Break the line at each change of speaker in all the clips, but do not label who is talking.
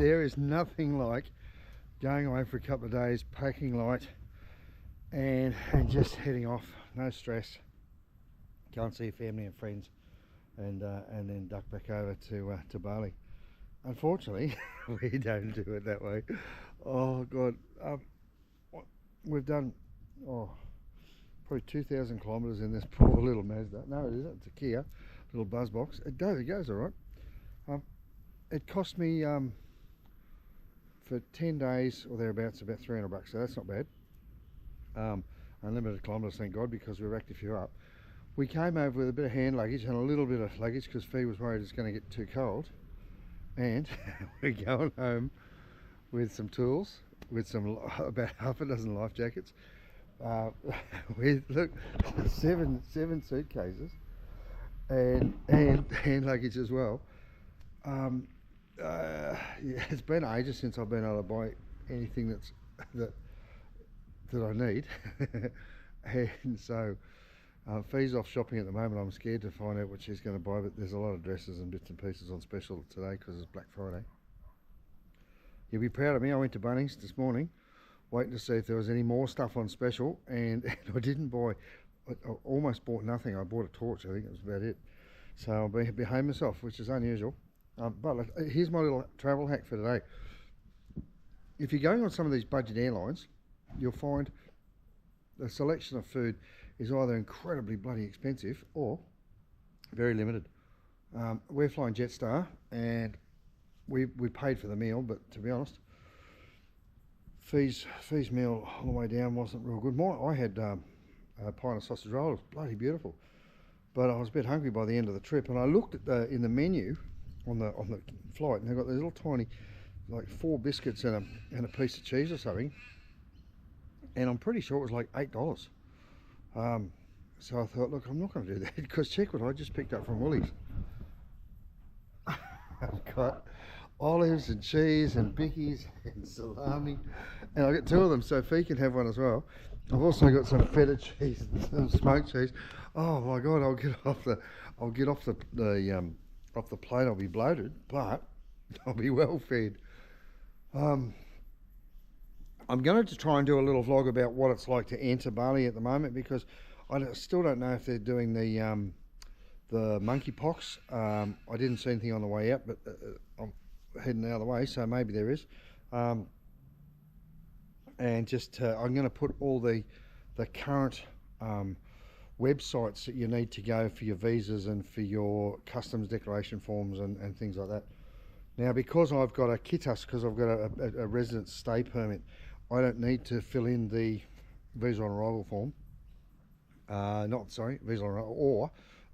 there is nothing like going away for a couple of days, packing light, and just heading off. No stress. Go and see family and friends, and then duck back over to Bali. Unfortunately, we don't do it that way. Oh God, we've done probably 2,000 kilometres in this poor little Mazda. No, it isn't. It's a Kia, little buzz box. It goes all right. It cost me for 10 days or thereabouts about $300, so that's not bad. Unlimited kilometres, thank God, because we racked a few up. We came over with a bit of hand luggage and a little bit of luggage because Fee was worried it's going to get too cold. And we're going home with some tools, with some about half a dozen life jackets, with seven suitcases, and hand luggage as well. Yeah, it's been ages since I've been able to buy anything that I need, and so Fee's off shopping at the moment. I'm scared to find out what she's going to buy, but there's a lot of dresses and bits and pieces on special today because it's Black Friday. You'll be proud of me. I went to Bunnings this morning waiting to see if there was any more stuff on special, and I didn't buy. I almost bought nothing. I bought a torch, I think it was about it. So I'll be behaving myself, which is unusual. But look, here's my little travel hack for today. If you're going on some of these budget airlines, you'll find the selection of food is either incredibly bloody expensive or very limited. We're flying Jetstar, and we paid for the meal, but to be honest, Fee's meal on the way down wasn't real good. I had a pint of sausage roll. It was bloody beautiful, but I was a bit hungry by the end of the trip, and I looked at in the menu on the flight, and they've got these little tiny, like 4 biscuits and a piece of cheese or something, and I'm pretty sure it was like $8. So I thought, look, I'm not going to do that, because check what I just picked up from Woolies. I've got olives and cheese and bickies and salami, and I got 2 of them so Fee can have one as well. I've also got some feta cheese and some smoked cheese. Oh my God, I'll get off the plane. I'll be bloated, but I'll be well fed. I'm going to try and do a little vlog about what it's like to enter Bali at the moment, because I still don't know if they're doing the monkeypox. I didn't see anything on the way out, but I'm heading out of the way, so maybe there is. And just I'm going to put all the current websites that you need to go for your visas and for your customs declaration forms and things like that. Now, because I've got a KITAS, because I've got a resident stay permit, I don't need to fill in the visa on arrival form. Visa on arrival, or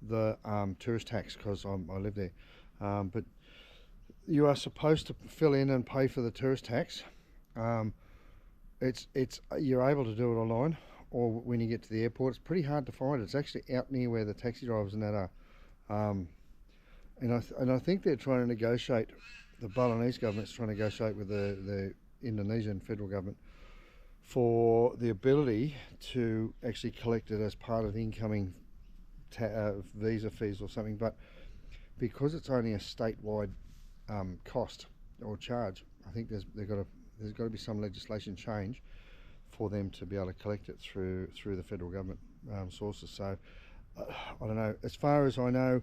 the tourist tax, because I live there. But you are supposed to fill in and pay for the tourist tax. You're able to do it online, or when you get to the airport. It's pretty hard to find. It's actually out near where the taxi drivers and that are. And I think they're trying to negotiate. The Balinese government's trying to negotiate with the Indonesian federal government for the ability to actually collect it as part of the incoming visa fees or something. But because it's only a statewide cost or charge, I think there's got to be some legislation change for them to be able to collect it through the federal government sources. So I don't know. As far as I know,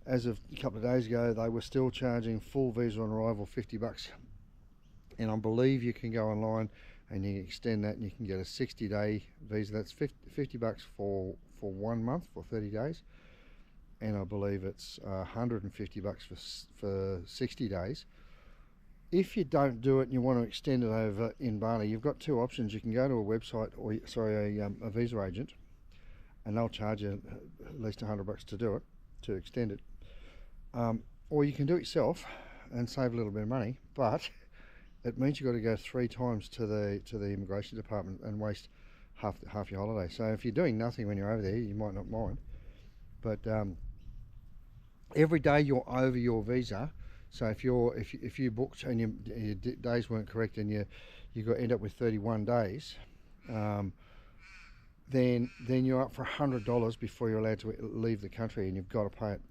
as of a couple of days ago, they were still charging full visa on arrival $50, and I believe you can go online and you can extend that, and you can get a 60-day visa. That's $50 for 1 month, for 30 days, and I believe it's $150 for 60 days. If you don't do it and you want to extend it over in Bali, you've got 2 options. You can go to a website, or a visa agent, and they'll charge you at least $100 to do it, to extend it. Or you can do it yourself and save a little bit of money, but it means you've got to go 3 times to the immigration department and waste half your holiday. So if you're doing nothing when you're over there, you might not mind. But every day you're over your visa. So if you booked and your days weren't correct, and you end up with 31 days, then you're up for $100 before you're allowed to leave the country, and you've got to pay it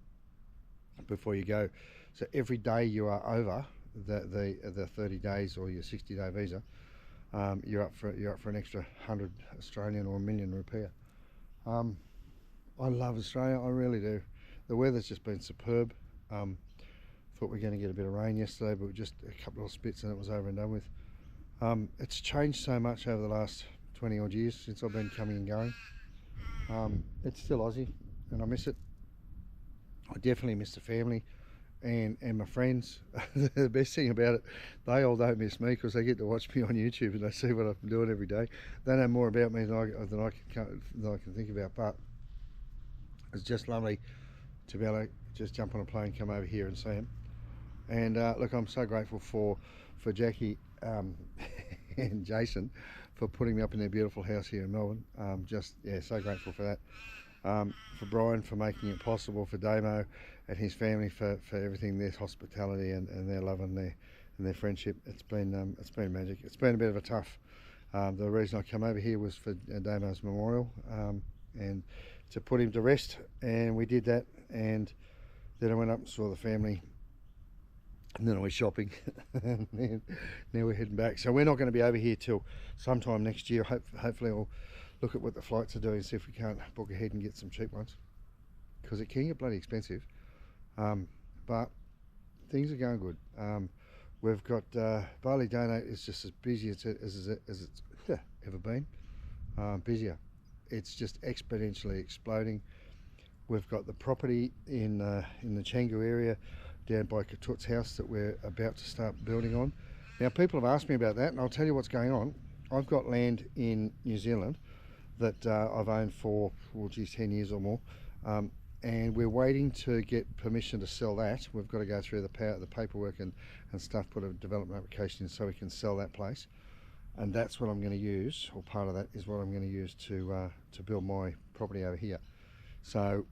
before you go. So every day you are over, the 30 days or your 60-day visa, you're up for an extra 100 Australian or a million rupiah. I love Australia, I really do. The weather's just been superb. Thought we were going to get a bit of rain yesterday, but just a couple of spits and it was over and done with. It's changed so much over the last 20 odd years since I've been coming and going. It's still Aussie and I miss it. I definitely miss the family and my friends. The best thing about it, they all don't miss me because they get to watch me on YouTube and they see what I'm doing every day. They know more about me than I can think about, but it's just lovely to be able to just jump on a plane, come over here and see them. And look, I'm so grateful for Jackie and Jason for putting me up in their beautiful house here in Melbourne. So grateful for that. For Brian for making it possible, for Damo and his family for everything, their hospitality and their love and their friendship. It's been magic. It's been a bit of a tough. The reason I come over here was for Damo's memorial and to put him to rest, and we did that. And then I went up and saw the family, and then I went shopping, and now we're heading back. So we're not going to be over here till sometime next year. Hopefully I'll look at what the flights are doing, see if we can't book ahead and get some cheap ones, because it can get bloody expensive. But things are going good. We've got Bali Donate is just as busy as it's ever been. Busier. It's just exponentially exploding. We've got the property in the Canggu area down by Katut's house that we're about to start building on. Now people have asked me about that, and I'll tell you what's going on. I've got land in New Zealand that I've owned for 10 years or more, and we're waiting to get permission to sell that. We've got to go through the paperwork and stuff, put a development application in so we can sell that place, and that's what I'm going to use, or part of that is what I'm going to use to build my property over here. So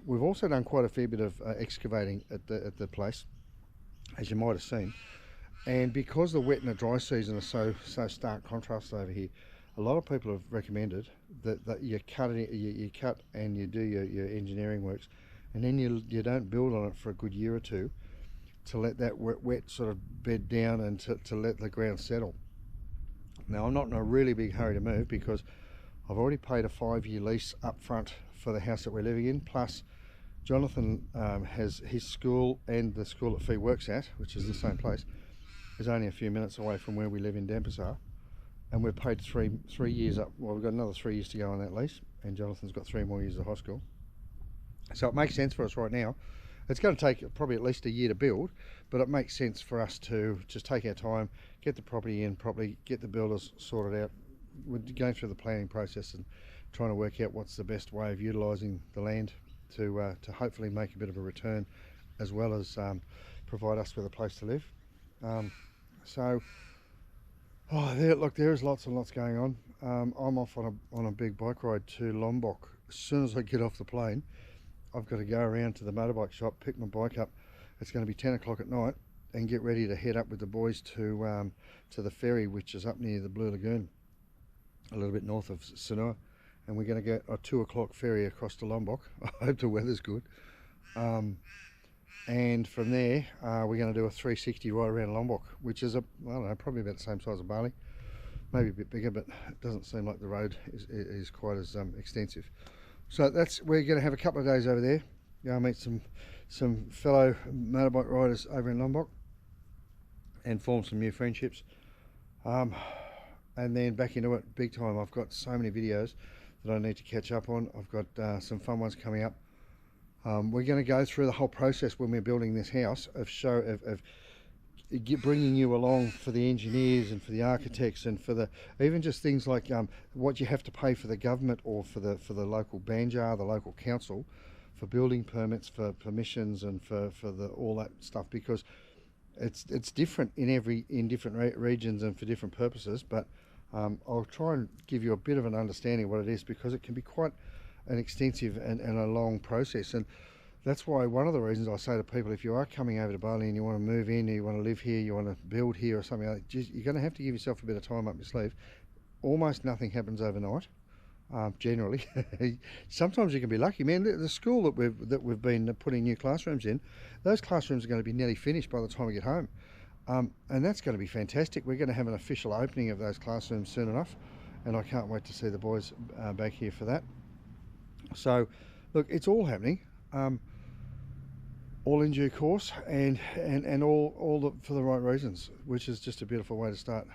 we've also done quite a fair bit of excavating at the place, as you might have seen, and because the wet and the dry season are so stark contrast over here, a lot of people have recommended that you cut and you do your engineering works, and then you don't build on it for a good year or two to let that wet sort of bed down and to let the ground settle. Now I'm not in a really big hurry to move because I've already paid a 5-year lease up front for the house that we're living in, plus Jonathan has his school, and the school that Fee works at, which is the same place, is only a few minutes away from where we live in Denpasar. And we've paid three years up. Well, we've got another 3 years to go on that lease, and Jonathan's got 3 more years of high school. So it makes sense for us right now. It's going to take probably at least a year to build, but it makes sense for us to just take our time, get the property in properly, get the builders sorted out. We're going through the planning process and trying to work out what's the best way of utilising the land to hopefully make a bit of a return, as well as provide us with a place to live. There is lots and lots going on. I'm off on a big bike ride to Lombok. As soon as I get off the plane, I've got to go around to the motorbike shop, pick my bike up. It's going to be 10 o'clock at night, and get ready to head up with the boys to the ferry, which is up near the Blue Lagoon, a little bit north of Sanur. And we're going to get a 2 o'clock ferry across to Lombok. I hope the weather's good. And from there we're going to do a 360 right around Lombok, which is probably about the same size as Bali, maybe a bit bigger, but it doesn't seem like the road is quite as extensive. So we're going to have a couple of days over there. Go meet some fellow motorbike riders over in Lombok and form some new friendships, and then back into it big time. I've got so many videos that I need to catch up on. I've got some fun ones coming up. We're going to go through the whole process when we're building this house of bringing you along for the engineers and for the architects and for even just things like what you have to pay for the government or for the local banjar, the local council, for building permits, for permissions, and for all that stuff, because it's different in different regions and for different purposes. But I'll try and give you a bit of an understanding of what it is, because it can be quite an extensive and a long process. And that's why one of the reasons I say to people, if you are coming over to Bali and you want to move in, or you want to live here, you want to build here or something like that, you're going to have to give yourself a bit of time up your sleeve. Almost nothing happens overnight, generally. Sometimes you can be lucky, man. The school that we've been putting new classrooms in, those classrooms are going to be nearly finished by the time we get home. And that's going to be fantastic. We're going to have an official opening of those classrooms soon enough, and I can't wait to see the boys back here for that. So look, it's all happening, all in due course, and all for the right reasons, which is just a beautiful way to start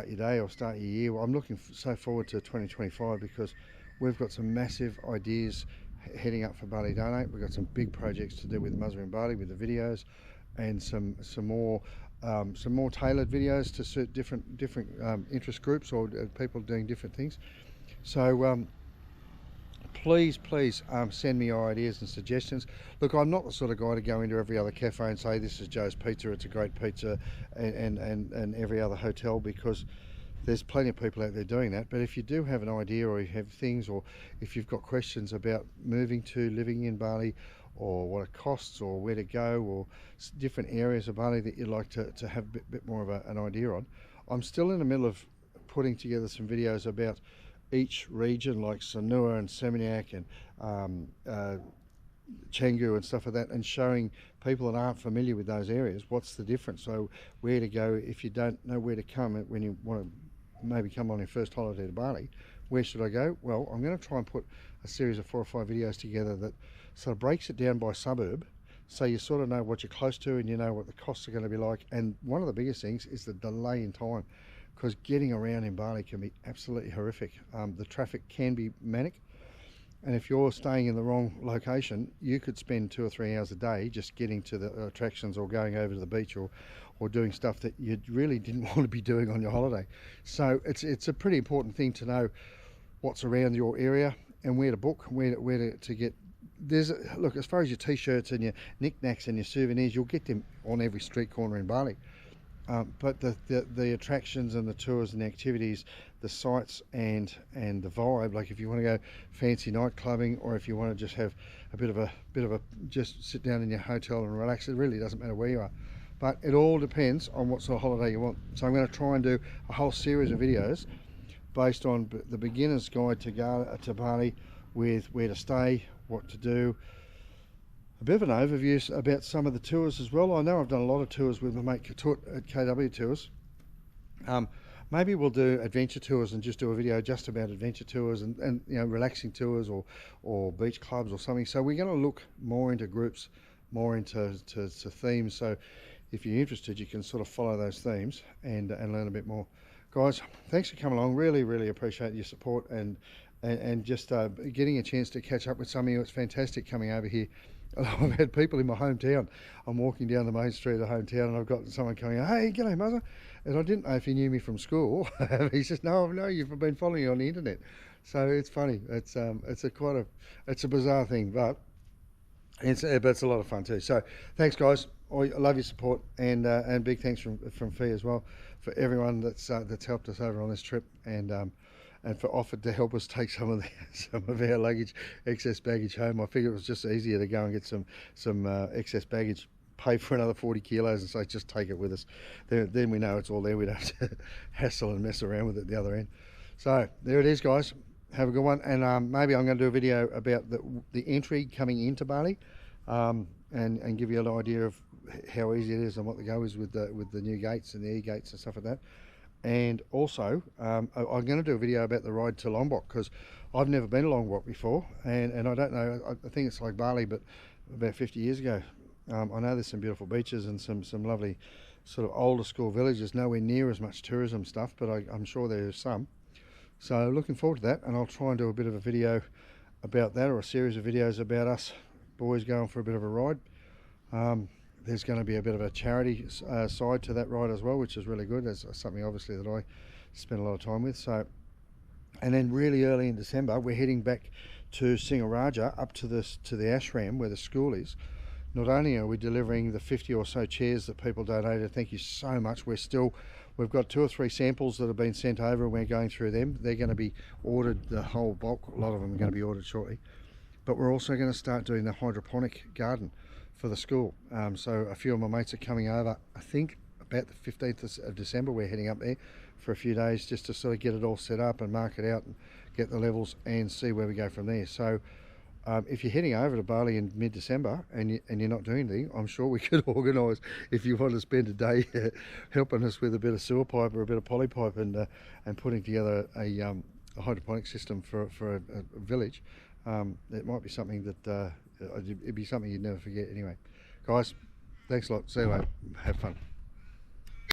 your day or start your year. Well, I'm looking so forward to 2025 because we've got some massive ideas heading up for Bali Donate. We've got some big projects to do with Muzzer in Bali with the videos, and some more tailored videos to suit different interest groups or people doing different things. So please send me your ideas and suggestions. Look, I'm not the sort of guy to go into every other cafe and say this is Joe's Pizza, it's a great pizza, and every other hotel, because there's plenty of people out there doing that. But if you do have an idea, or you have things, or if you've got questions about living in Bali, or what it costs, or where to go, or different areas of Bali that you'd like to have a bit more of an idea on, I'm still in the middle of putting together some videos about each region, like Sanur and Seminyak and Canggu and stuff like that, and showing people that aren't familiar with those areas what's the difference. So where to go if you don't know where to come when you want to maybe come on your first holiday to Bali. Where should I go? Well, I'm going to try and put a series of 4 or 5 videos together that sort of breaks it down by suburb, so you sort of know what you're close to and you know what the costs are going to be like. And one of the biggest things is the delay in time, because getting around in Bali can be absolutely horrific. The traffic can be manic, and if you're staying in the wrong location, you could spend 2 or 3 hours a day just getting to the attractions or going over to the beach or doing stuff that you really didn't want to be doing on your holiday. So it's a pretty important thing to know what's around your area and where to book, where to get. Look, as far as your t-shirts and your knickknacks and your souvenirs, you'll get them on every street corner in Bali. But the attractions and the tours and the activities, the sights and the vibe, like if you want to go fancy night clubbing, or if you want to just have a bit of a just sit down in your hotel and relax, it really doesn't matter where you are. But it all depends on what sort of holiday you want. So I'm going to try and do a whole series of videos based on the beginner's guide to Bali, with where to stay, what to do, a bit of an overview about some of the tours as well. I know I've done a lot of tours with my mate Katut at KW Tours. Maybe we'll do adventure tours and just do a video just about adventure tours and you know, relaxing tours or beach clubs or something. So we're going to look more into groups, more into themes. So if you're interested, you can sort of follow those themes and learn a bit more. Guys, thanks for coming along. Really appreciate your support and just getting a chance to catch up with some of you. It's fantastic coming over here. I've had people in my hometown. I'm walking down the main street of the hometown and I've got someone coming, hey, g'day Muzzer. And I didn't know if he knew me from school. He says, no, you've been following you on the internet. So it's funny. It's a bizarre thing, but it's a lot of fun too. So thanks guys. I love your support, and big thanks from Fee as well for everyone that's helped us over on this trip, and for offered to help us take some of our luggage, excess baggage home. I figured it was just easier to go and get some excess baggage, pay for another 40 kilos and say just take it with us. Then we know it's all there. We don't have to hassle and mess around with it at the other end. So there it is, guys. Have a good one, and maybe I'm going to do a video about the entry coming into Bali, and give you an idea of how easy it is and what the go is with the new gates and the e-gates and stuff like that. And also I'm going to do a video about the ride to Lombok, because I've never been to Lombok before, and I don't know, I think it's like Bali but about 50 years ago. I know there's some beautiful beaches and some lovely sort of older school villages, nowhere near as much tourism stuff, but I'm sure there's some. So looking forward to that, and I'll try and do a bit of a video about that, or a series of videos about us boys going for a bit of a ride. There's going to be a bit of a charity side to that ride as well, which is really good. That's something obviously that I spend a lot of time with. So, and then really early in December, we're heading back to Singaraja, up to the ashram where the school is. Not only are we delivering the 50 or so chairs that people donated, thank you so much. We've got 2 or 3 samples that have been sent over, and we're going through them. They're going to be ordered, the whole bulk. A lot of them are going to be ordered shortly. But we're also going to start doing the hydroponic garden for the school. So a few of my mates are coming over. I think about the 15th of December we're heading up there for a few days, just to sort of get it all set up and mark it out and get the levels and see where we go from there. So if you're heading over to Bali in mid-December and you're not doing anything, I'm sure we could organise, if you want to spend a day helping us with a bit of sewer pipe or a bit of poly pipe and putting together a hydroponic system for a village. It might be something that it'd be something you'd never forget anyway. Guys, thanks a lot. See you later. Have fun.